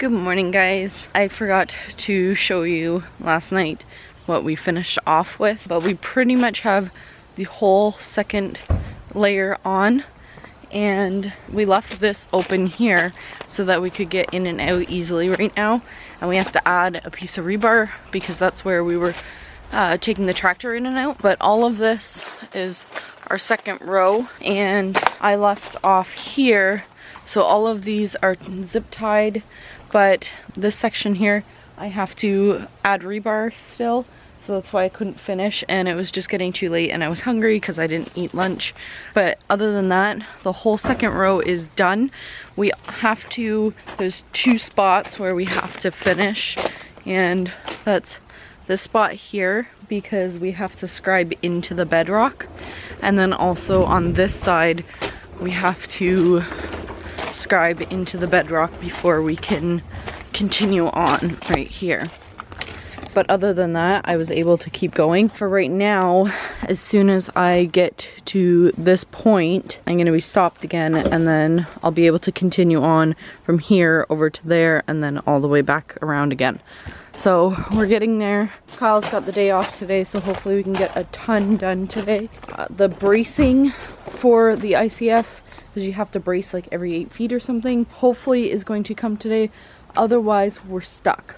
Good morning, guys. I forgot to show you last night what we finished off with, but we pretty much have the whole second layer on, and we left this open here so that we could get in and out easily right now. And we have to add a piece of rebar because that's where we were taking the tractor in and out. But all of this is our second row, and I left off here, so all of these are zip tied, but this section here I have to add rebar still, so that's why I couldn't finish, and it was just getting too late and I was hungry because I didn't eat lunch. But other than that, the whole second row is done. We have to, there's two spots where we have to finish, and that's this spot here because we have to scribe into the bedrock, and then also on this side we have to scribe into the bedrock before we can continue on right here. But other than that, I was able to keep going. For right now, as soon as I get to this point, I'm going to be stopped again, and then I'll be able to continue on from here over to there and then all the way back around again. So we're getting there. Kyle's got the day off today, so hopefully we can get a ton done today. The bracing for the ICF, because you have to brace like every 8 feet or something, hopefully is going to come today. Otherwise, we're stuck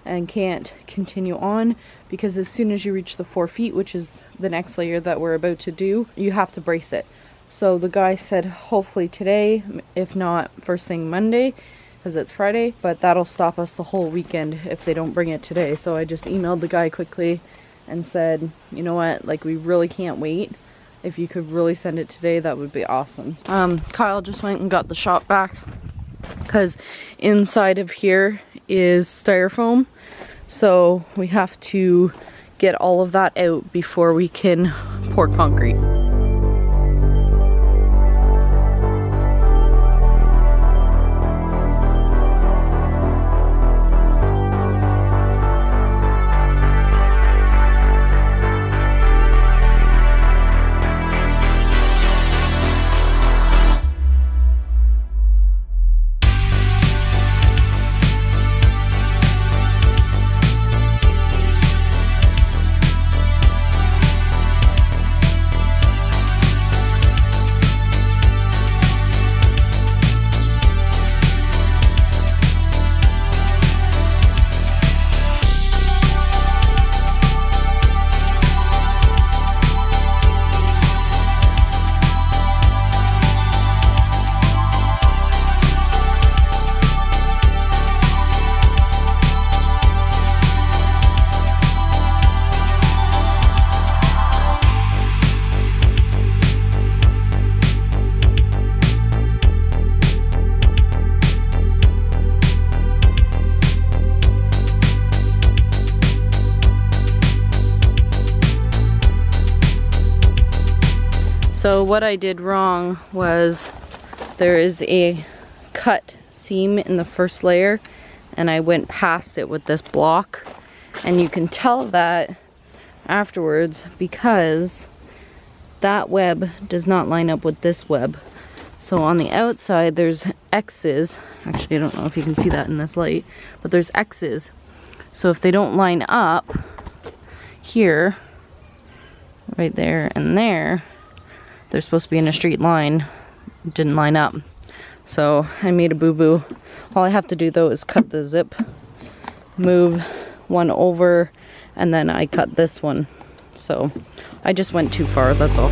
and can't continue on, because as soon as you reach the 4 feet, which is the next layer that we're about to do, you have to brace it. So the guy said hopefully today, if not first thing Monday, because it's Friday, but that'll stop us the whole weekend if they don't bring it today. So I just emailed the guy quickly and said, you know what, like, we really can't wait. If you could really send it today, that would be awesome. Kyle just went and got the shop back because inside of here is styrofoam, so we have to get all of that out before we can pour concrete. So what I did wrong was there is a cut seam in the first layer, and I went past it with this block, and you can tell that afterwards because that web does not line up with this web. So on the outside there's X's. Actually, I don't know if you can see that in this light, but there's X's. So if they don't line up here, right there and there, they're supposed to be in a straight line. It didn't line up. So I made a boo-boo. All I have to do though is cut the zip, move one over, and then I cut this one. So I just went too far, that's all.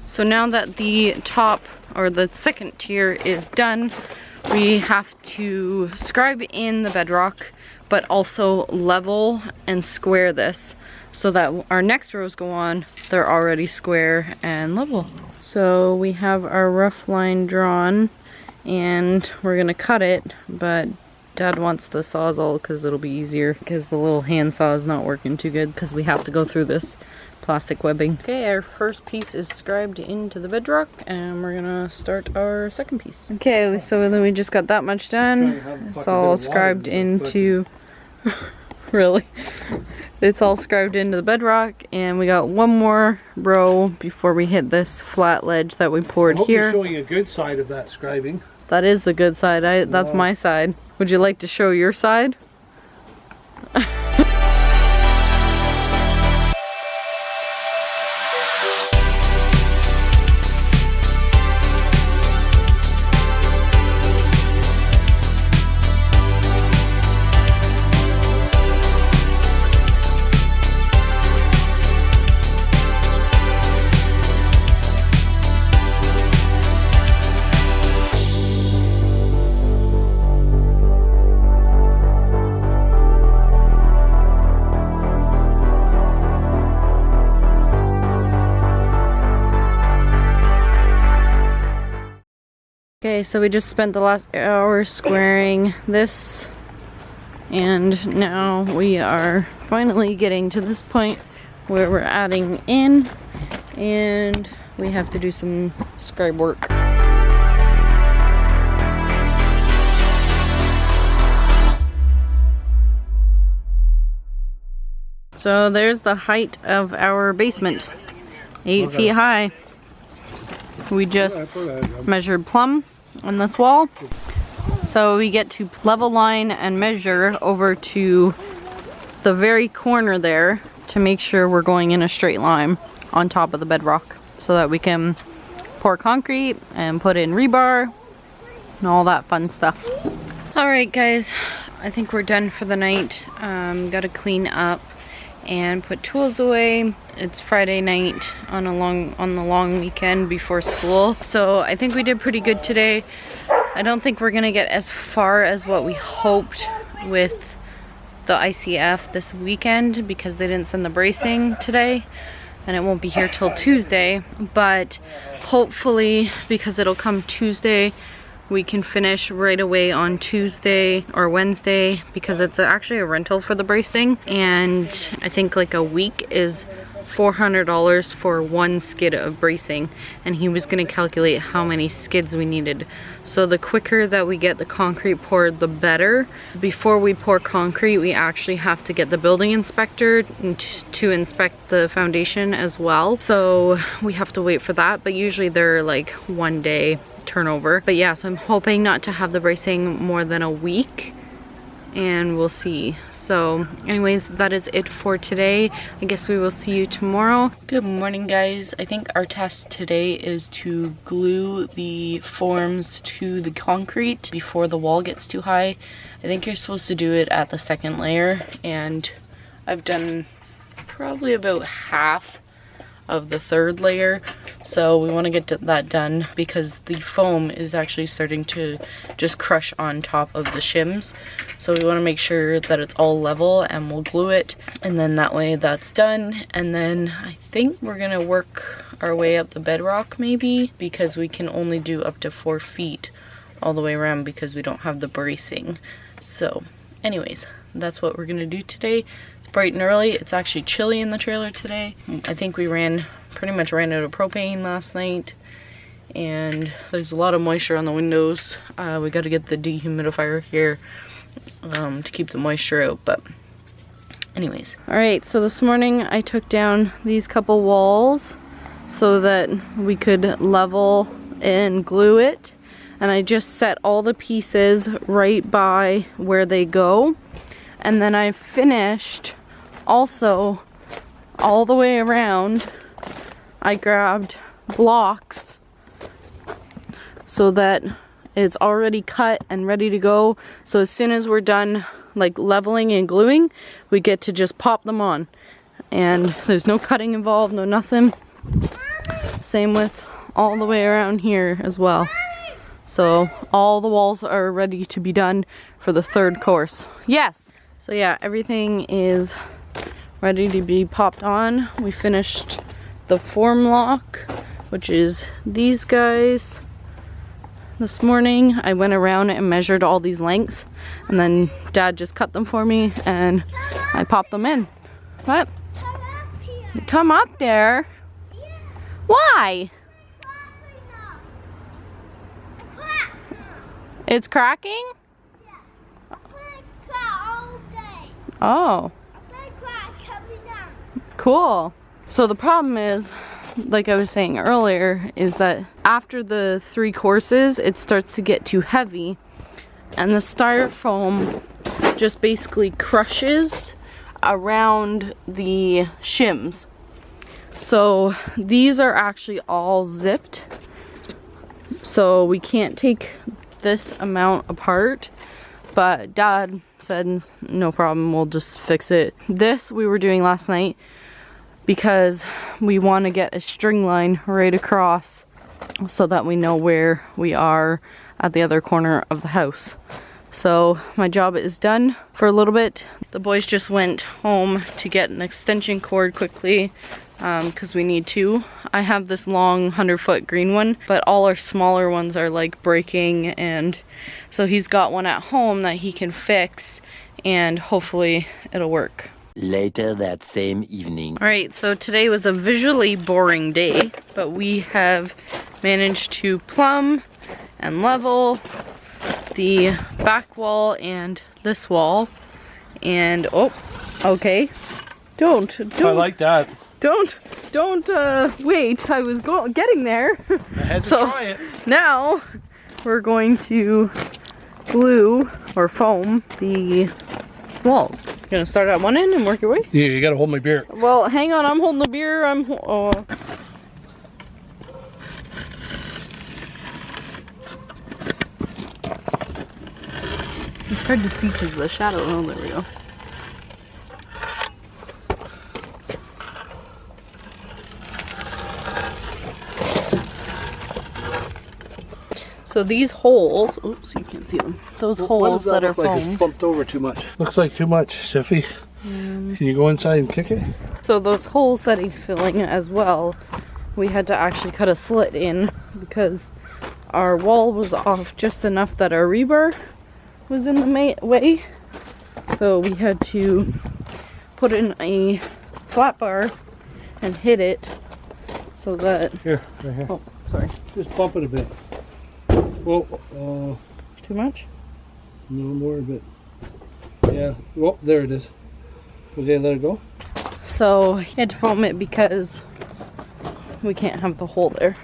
So now that the top, or the second tier, is done, we have to scribe in the bedrock, but also level and square this so that our next rows go on, they're already square and level. So we have our rough line drawn and we're gonna cut it, but Dad wants the Sawzall because it'll be easier, because the little hand saw is not working too good because we have to go through this plastic webbing. Okay, our first piece is scribed into the bedrock and we're gonna start our second piece. Okay, so then we just got that much done. It's all scribed into really. It's all scribed into the bedrock, and we got one more row before we hit this flat ledge that we poured here. You're showing a good side of that scribing. That is the good side. That's my side. Would you like to show your side? Okay, so we just spent the last hour squaring this, and now we are finally getting to this point where we're adding in, and we have to do some scribe work. So there's the height of our basement, 8 feet high. We just measured plumb on this wall. So we get to level line and measure over to the very corner there to make sure we're going in a straight line on top of the bedrock so that we can pour concrete and put in rebar and all that fun stuff. Alright guys, I think we're done for the night. Gotta clean up and put tools away. It's Friday night on the long weekend before school, so I think we did pretty good today. I don't think we're gonna get as far as what we hoped with the ICF this weekend because they didn't send the bracing today and it won't be here till Tuesday, but hopefully because it'll come Tuesday we can finish right away on Tuesday or Wednesday because it's actually a rental for the bracing, and I think like a week is $400 for one skid of bracing, and he was going to calculate how many skids we needed. So the quicker that we get the concrete poured, the better. Before we pour concrete, we actually have to get the building inspector to inspect the foundation as well, so we have to wait for that, but usually they're like 1 day turnover. But yeah, so I'm hoping not to have the bracing more than a week, and we'll see. So anyways, that is it for today. I guess we will see you tomorrow. Good morning guys. I think our task today is to glue the forms to the concrete before the wall gets too high. I think you're supposed to do it at the second layer, and I've done probably about half of the third layer, so we want to get that done because the foam is actually starting to just crush on top of the shims, so we want to make sure that it's all level, and we'll glue it, and then that way that's done. And then I think we're gonna work our way up the bedrock maybe, because we can only do up to 4 feet all the way around because we don't have the bracing. So anyways, that's what we're gonna do today. Bright and early. It's actually chilly in the trailer today. I think we pretty much ran out of propane last night, and there's a lot of moisture on the windows. We got to get the dehumidifier here to keep the moisture out, but anyways. Alright, so this morning I took down these couple walls so that we could level and glue it, and I just set all the pieces right by where they go, and then I finished also all the way around. I grabbed blocks so that it's already cut and ready to go, so as soon as we're done like leveling and gluing, we get to just pop them on, and there's no cutting involved, no nothing. Same with all the way around here as well. So all the walls are ready to be done for the third course. Yes. So yeah, everything is ready to be popped on. We finished the form lock, which is these guys. This morning I went around and measured all these lengths, and then Dad just cut them for me and I popped them in. What? Come up there. Why? It's cracking? Oh. Cool. So the problem is, like I was saying earlier, is that after the 3 courses, it starts to get too heavy. And the styrofoam just basically crushes around the shims. So these are actually all zipped. So we can't take this amount apart. But Dad said, no problem, we'll just fix it. This we were doing last night because we want to get a string line right across so that we know where we are at the other corner of the house. So my job is done for a little bit. The boys just went home to get an extension cord quickly because we need to. I have this long 100-foot green one, but all our smaller ones are like breaking, and so he's got one at home that he can fix and hopefully it'll work. Later that same evening. Alright, so today was a visually boring day, but we have managed to plumb and level the back wall and this wall. And oh, okay. Don't. I like that. Don't wait, I was getting there. I had to try it. Now we're going to glue or foam the walls. You're gonna start at one end and work your way? Yeah, you gotta hold my beer. Well, hang on, I'm holding the beer. It's hard to see because of the shadow. Oh, there we go. So these holes, oops, you can't see them. Those holes that are like foam. it's bumped over too much. Looks like too much, Siffy. Can you go inside and kick it? So those holes that he's filling as well, we had to actually cut a slit in because our wall was off just enough that our rebar was in the way. So we had to put in a flat bar and hit it so that... Here, right here. Oh, sorry. Just bump it a bit. Well, Too much? no, more a bit. Yeah, well, there it is. Okay, let it go. So he had to foam it because we can't have the hole there.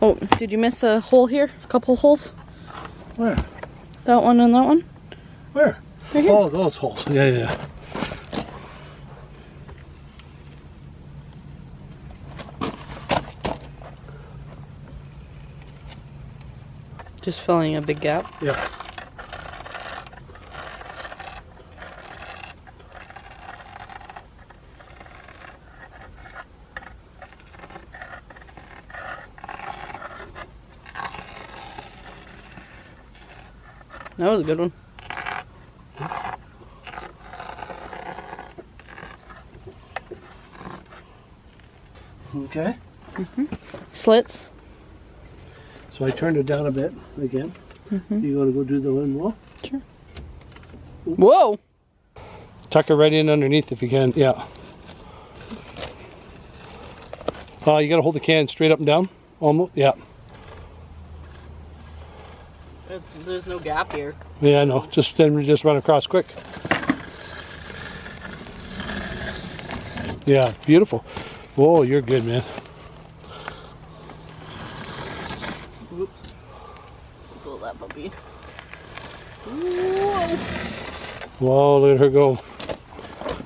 Oh, did you miss a hole here? A couple holes? Where? That one and that one? Where? Right here. Oh, those holes. Yeah. Just filling a big gap. Yeah. That was a good one. Okay. Slits. So I turned it down a bit again. You want to go do the one wall? Sure. Whoa! Tuck it right in underneath if you can. Yeah. You got to hold the can straight up and down. Almost. Yeah. There's no gap here. Yeah, I know. Just run across quick. Yeah, beautiful. Whoa, you're good, man. Oops. Pull that puppy. Whoa! Whoa, look at her go.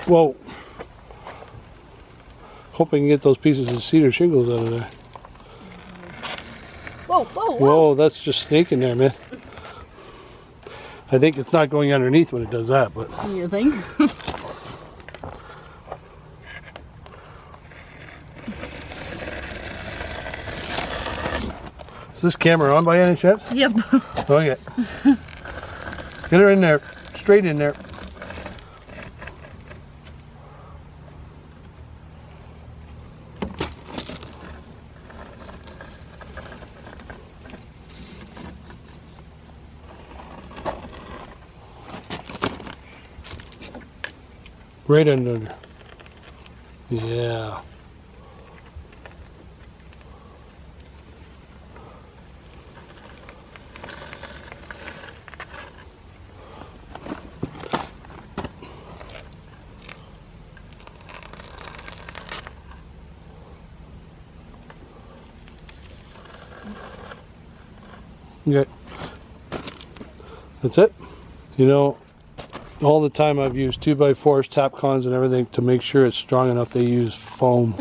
Whoa. Hope I can get those pieces of cedar shingles out of there. Whoa, whoa, whoa! Whoa, that's just snaking there, man. I think it's not going underneath when it does that, but... You think? Is this camera on by any chance? Yep. Okay. Get her in there. Straight in there. Right under. Yeah. Okay. That's it. You know, all the time I've used 2x4s, Tapcons, and everything to make sure it's strong enough. They use foam.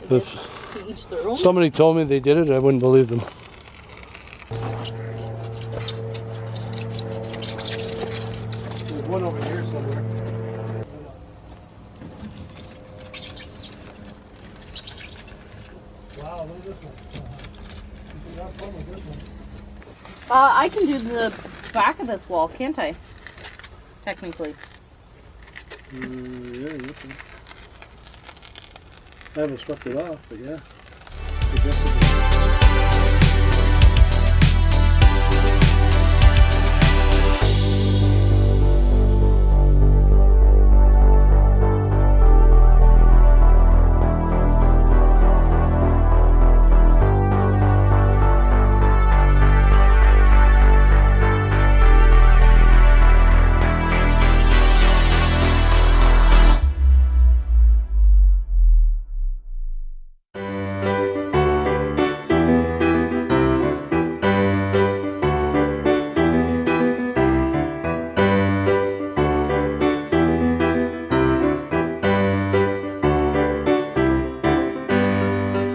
If To each their own. somebody told me they did it, I wouldn't believe them. There's one over here somewhere. Wow, look at this one. You can have fun with this one. I can do the back of this wall, can't I? Technically. Yeah, you can. I haven't swept it off, but yeah.